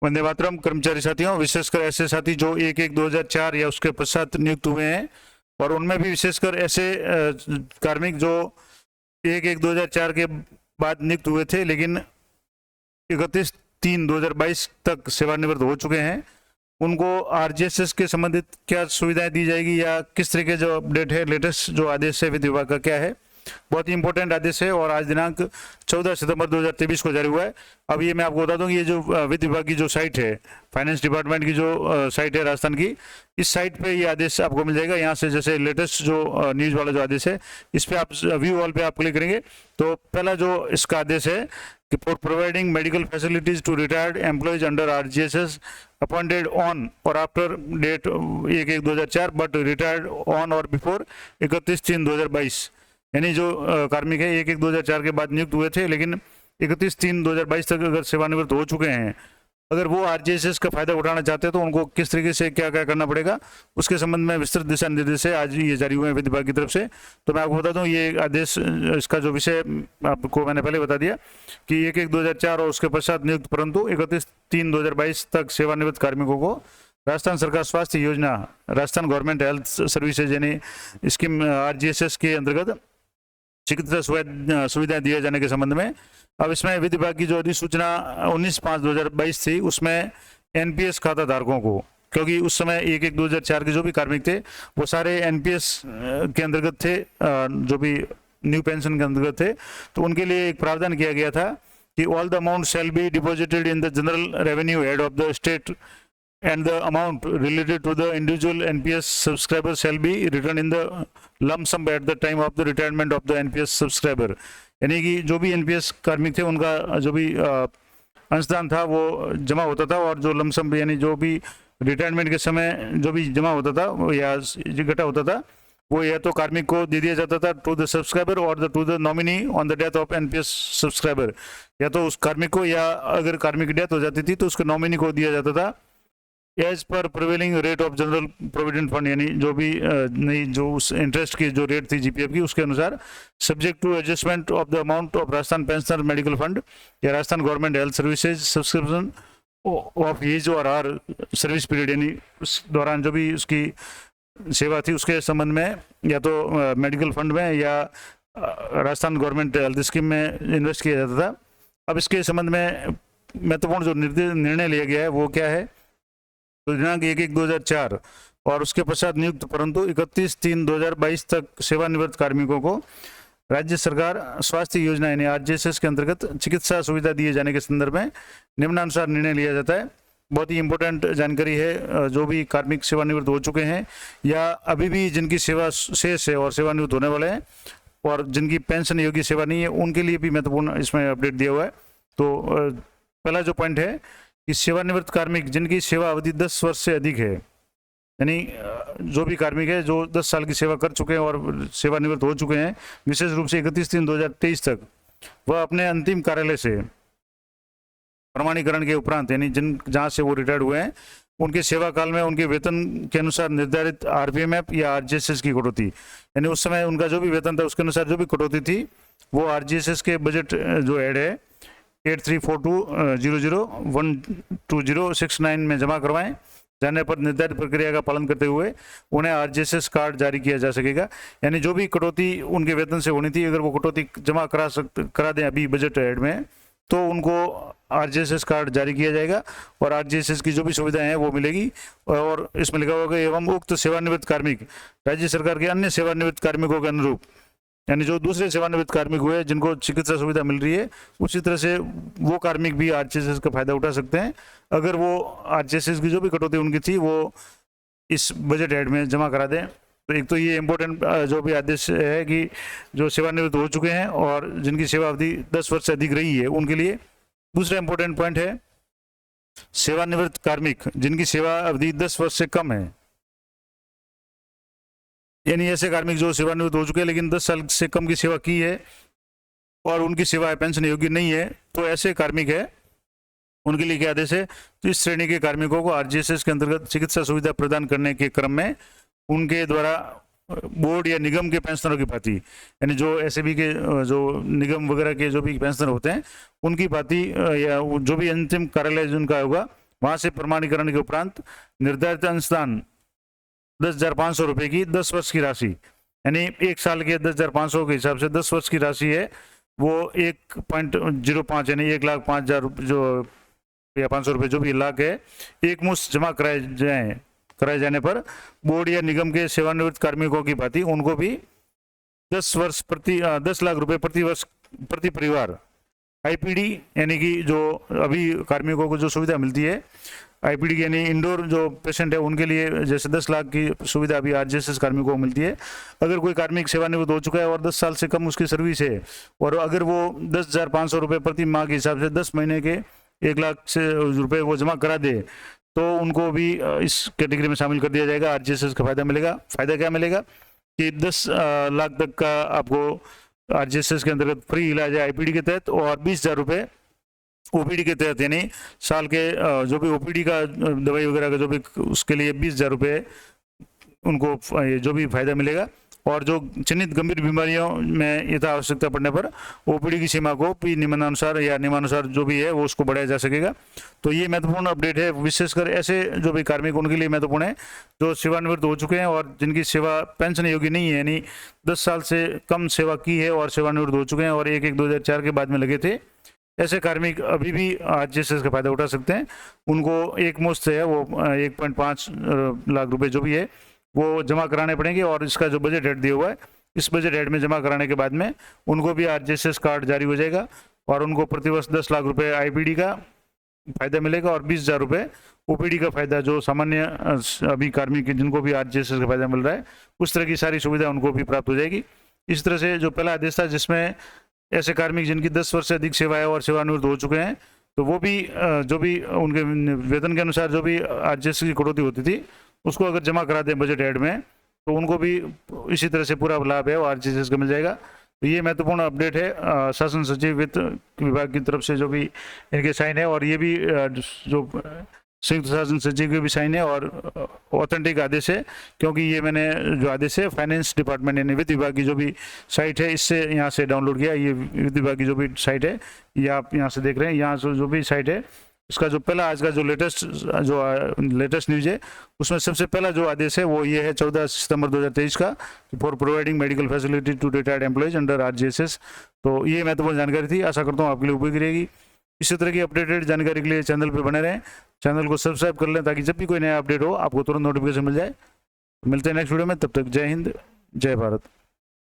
वंदे मातरम। कर्मचारी साथियों, विशेषकर ऐसे साथी जो 1/1/2004 या उसके पश्चात नियुक्त हुए हैं, और उनमें भी विशेषकर ऐसे कार्मिक जो 1/1/2004 के बाद नियुक्त हुए थे लेकिन 31/3/2022 तक सेवानिवृत्त हो चुके हैं, उनको आरजीएसएस के संबंधित क्या सुविधाएं दी जाएगी या किस तरीके जो अपडेट है, लेटेस्ट जो आदेश है वित्त विभाग का क्या है, बहुत ही इंपॉर्टेंट आदेश है और आज दिनांक 14 सितंबर 2023 को जारी हुआ है। अब ये मैं आपको बता दूं कि ये जो वित्त विभाग की जो साइट है, फाइनेंस डिपार्टमेंट की जो साइट है राजस्थान की, इस साइट पे ये आदेश आपको मिल जाएगा। यहाँ से जैसे लेटेस्ट जो न्यूज वाला जो आदेश है, इस पे आप व्यू ऑल पे आप क्लिक करेंगे तो पहला जो इसका आदेश है कि for providing medical facilities to retired employees under RGSS appointed on और after date 1/1/2004 but retired on और बिफोर 31/3/2022, यानी जो कार्मिक है 1/1/2004 के बाद नियुक्त हुए थे लेकिन 31/3/2022 तक अगर सेवानिवृत्त हो चुके हैं, अगर वो आरजीएसएस का फायदा उठाना चाहते हैं तो उनको किस तरीके से क्या क्या करना पड़ेगा, उसके संबंध में विस्तृत दिशा निर्देश है आज ये जारी हुए हैं वित्त विभाग की तरफ से। तो मैं आपको बता दूं ये आदेश, इसका जो विषय आपको मैंने पहले बता दिया कि 1/1/2004 और उसके पश्चात नियुक्त परंतु 31/3/2022 तक सेवानिवृत्त कार्मिकों को राजस्थान सरकार स्वास्थ्य योजना, राजस्थान गवर्नमेंट हेल्थ सर्विसेज यानी स्कीम आरजीएसएस के अंतर्गत चिकित्सा सुविधाएं दिए जाने के संबंध में अब इसमें वित्त विभाग की जो अधिसूचना 19/5/2022 थी, उसमें एनपीएस खाता धारकों को, क्योंकि उस समय 1/1/2004 के जो भी कार्मिक थे वो सारे एनपीएस के अंतर्गत थे, जो भी न्यू पेंशन के अंतर्गत थे, तो उनके लिए एक प्रावधान किया गया था कि all the amount shall be deposited in the general revenue head of the state and the amount related to the individual NPS subscriber shall be written in the lump sum at the time of the retirement of the NPS subscriber। यानी कि जो भी NPS कार्मिक थे उनका जो भी अंशदान था वो जमा होता था और जो लमसम यानी जो भी रिटायरमेंट के समय जो भी जमा होता था या इकट्ठा होता था वो या तो कार्मिक को दे दिया जाता था टू द सब्सक्राइबर और to the nominee on the death of NPS subscriber, या तो उस कार्मिक को या अगर कार्मिक की डेथ हो जाती थी तो उसके नॉमिनी को दिया जाता था as per prevailing rate of general provident fund, यानी जो भी नई जो उस इंटरेस्ट की जो रेट थी जीपीएफ की उसके अनुसार, subject to adjustment of the amount of Rajasthan pensioner medical fund या Rajasthan government health services subscription of age और आर सर्विस पीरियड, यानी उस दौरान जो भी उसकी सेवा थी उसके संबंध में या तो मेडिकल फंड में या राजस्थान गवर्नमेंट हेल्थ स्कीम में इन्वेस्ट किया जाता था। अब इसके संबंध में महत्वपूर्ण जो निर्णय लिया गया है वो क्या है, तो दिनांक 1/1/2004 और उसके पश्चात नियुक्त परंतु 31/3/2022 तक सेवानिवृत्त कार्मिकों को राज्य सरकार स्वास्थ्य योजना यानी आरजीएसएस के अंतर्गत चिकित्सा सुविधा दिए जाने के संदर्भ में निम्नानुसार निर्णय लिया जाता है। बहुत ही इंपॉर्टेंट जानकारी है। जो भी कार्मिक सेवानिवृत्त हो चुके हैं या अभी भी जिनकी सेवा शेष है और सेवानिवृत्त होने वाले हैं और जिनकी पेंशन योग्य सेवा नहीं है, उनके लिए भी महत्वपूर्ण इसमें अपडेट दिया हुआ है। तो पहला जो पॉइंट है कि सेवानिवृत्त कार्मिक जिनकी सेवा अवधि 10 वर्ष से अधिक है, यानी जो भी कार्मिक है जो 10 साल की सेवा कर चुके हैं और सेवानिवृत्त हो चुके हैं विशेष रूप से 31/3/2023 तक, वह अपने अंतिम कार्यालय से प्रमाणीकरण के उपरांत यानी जहाँ से वो रिटायर्ड हुए हैं उनके सेवा काल में उनके वेतन के अनुसार निर्धारित आरपीएमएफ या आरजीएसएस की कटौती, यानी उस समय उनका जो भी वेतन था उसके अनुसार जो भी कटौती थी वो आरजीएसएस के बजट जो एड है 8342001206 में जमा करवाएं। जाने पर निर्धारित प्रक्रिया का पालन करते हुए उन्हें आरजीएसएस कार्ड जारी किया जा सकेगा। यानी जो भी कटौती उनके वेतन से होनी थी, अगर वो कटौती जमा करा दें अभी बजट एड में, तो उनको आरजीएसएस कार्ड जारी किया जाएगा और आरजीएसएस की जो भी सुविधाएं हैं वो मिलेगी। और इसमें लिखा होगा एवं उक्त सेवानिवृत्त कार्मिक राज्य सरकार के अन्य सेवानिवृत्त कार्मिकों के अनुरूप, यानी जो दूसरे सेवानिवृत्त कार्मिक हुए जिनको चिकित्सा सुविधा मिल रही है उसी तरह से वो कार्मिक भी आरजीएसएस का फायदा उठा सकते हैं अगर वो आरजीएसएस की जो भी कटौती उनकी थी वो इस बजट हेड में जमा करा दें। तो एक तो ये इम्पोर्टेंट जो भी आदेश है कि जो सेवानिवृत्त हो चुके हैं और जिनकी सेवा अवधि 10 वर्ष से अधिक रही है उनके लिए। दूसरा इंपॉर्टेंट पॉइंट है सेवानिवृत्त कार्मिक जिनकी सेवा अवधि 10 वर्ष से कम है, यानी ऐसे कार्मिक जो सेवानिवृत्त हो चुके हैं लेकिन 10 साल से कम की सेवा की है और उनकी सेवा पेंशन योग्य नहीं है, तो ऐसे कार्मिक है उनके लिए क्या आदेश है, तो इस श्रेणी के कार्मिकों को आरजीएसएस के अंतर्गत चिकित्सा सुविधा प्रदान करने के क्रम में उनके द्वारा बोर्ड या निगम के पेंशनरों की भांति, यानी जो एसएबी के जो निगम वगैरह के जो भी पेंशनर होते हैं उनकी भांति या जो भी अंतिम कार्यालय जिनका होगा वहां से प्रमाणीकरण के उपरांत निर्धारित अंशदान 10,500 रुपये की 10 वर्ष की राशि, यानी 1 साल के 10,500 के हिसाब से 10 वर्ष की राशि है वो 1.05 यानी 1,05,000 जो या 500 रुपये जो भी लाख है एक मुश्त जमा कराए जाने पर बोर्ड या निगम के सेवानिवृत्त कार्मिकों की भांति उनको भी 10 लाख रुपए प्रति वर्ष प्रति परिवार आईपीडी यानी कि जो अभी कार्मिकों को जो सुविधा मिलती है आईपीडी यानी इंडोर जो पेशेंट है उनके लिए जैसे 10 लाख की सुविधा अभी आरजेएसएस कार्मिकों को मिलती है। अगर कोई कार्मिक सेवानिवृत्त हो चुका है और 10 साल से कम उसकी सर्विस है और अगर वो 10,500 रुपये प्रति माह के हिसाब से 10 महीने के 1 लाख से रुपये वो जमा करा दे तो उनको भी इस कैटेगरी में शामिल कर दिया जाएगा। आरजेएसएस का फायदा मिलेगा। फायदा क्या मिलेगा कि 10 लाख तक का आपको आरजेएसएस के अंतर्गत फ्री इलाज है आईपीडी के तहत और 20,000 रुपये ओपीडी के तहत, यानी साल के जो भी ओपीडी का दवाई वगैरह का जो भी उसके लिए 20,000 रुपये उनको जो भी फायदा मिलेगा। और जो चिन्हित गंभीर बीमारियों में यथा आवश्यकता पड़ने पर ओपीडी की सीमा को भी निम्नानुसार या नियमानुसार जो भी है वो उसको बढ़ाया जा सकेगा। तो ये महत्वपूर्ण अपडेट है, विशेषकर ऐसे जो भी कार्मिक उनके लिए महत्वपूर्ण है जो सेवानिवृत्त हो चुके हैं और जिनकी सेवा पेंशन योग्य नहीं है, यानी 10 साल से कम सेवा की है और सेवानिवृत्त हो चुके हैं और 1/1/2004 के बाद में लगे थे। ऐसे कार्मिक अभी भी आरजेएसएस का फायदा उठा सकते हैं। उनको एक मुश्त है वो 1.5 लाख रुपए जो भी है वो जमा कराने पड़ेंगे और इसका जो बजट हेड दिया हुआ है इस बजट हेड में जमा कराने के बाद में उनको भी आरजेएसएस कार्ड जारी हो जाएगा और उनको प्रतिवर्ष 10 लाख रुपए आईपीडी का फायदा मिलेगा और 20,000 रुपये ओपीडी का फायदा जो सामान्य अभी कार्मिक जिनको भी आरजेएसएस का फायदा मिल रहा है उस तरह की सारी सुविधा उनको भी प्राप्त हो जाएगी। इस तरह से जो पहला आदेश था जिसमें ऐसे कार्मिक जिनकी 10 वर्ष से अधिक सेवा है और सेवानिवृत्त हो चुके हैं तो वो भी जो भी उनके वेतन के अनुसार जो भी आरजेएसएस की कटौती होती थी उसको अगर जमा करा दें बजट हेड में तो उनको भी इसी तरह से पूरा लाभ है वो आरजेएसएस का मिल जाएगा। तो ये महत्वपूर्ण अपडेट है शासन सचिव वित्त विभाग की तरफ से जो भी इनके साइन है और ये भी जो संयुक्त शासन सचिव के भी साइन है और ऑथेंटिक आदेश है क्योंकि ये मैंने जो आदेश है फाइनेंस डिपार्टमेंट यानी वित्त विभाग की जो भी साइट है इससे यहाँ से डाउनलोड किया। ये वित्त विभाग की जो भी साइट है ये आप यहाँ से देख रहे हैं, यहाँ से जो भी साइट है इसका जो पहला आज का जो लेटेस्ट न्यूज है उसमें सबसे पहला जो आदेश है वो ये है 14 सितंबर 2023 का for providing medical facility to retired employees under RJSS. तो ये महत्वपूर्ण जानकारी थी, आशा करता हूँ आपके लिए उपयोगी रहेगी। इसी तरह की अपडेटेड जानकारी के लिए चैनल पर बने रहें, चैनल को सब्सक्राइब कर लें ताकि जब भी कोई नया अपडेट हो आपको तुरंत नोटिफिकेशन मिल जाए। मिलते हैं नेक्स्ट वीडियो में, तब तक जय हिंद जय भारत।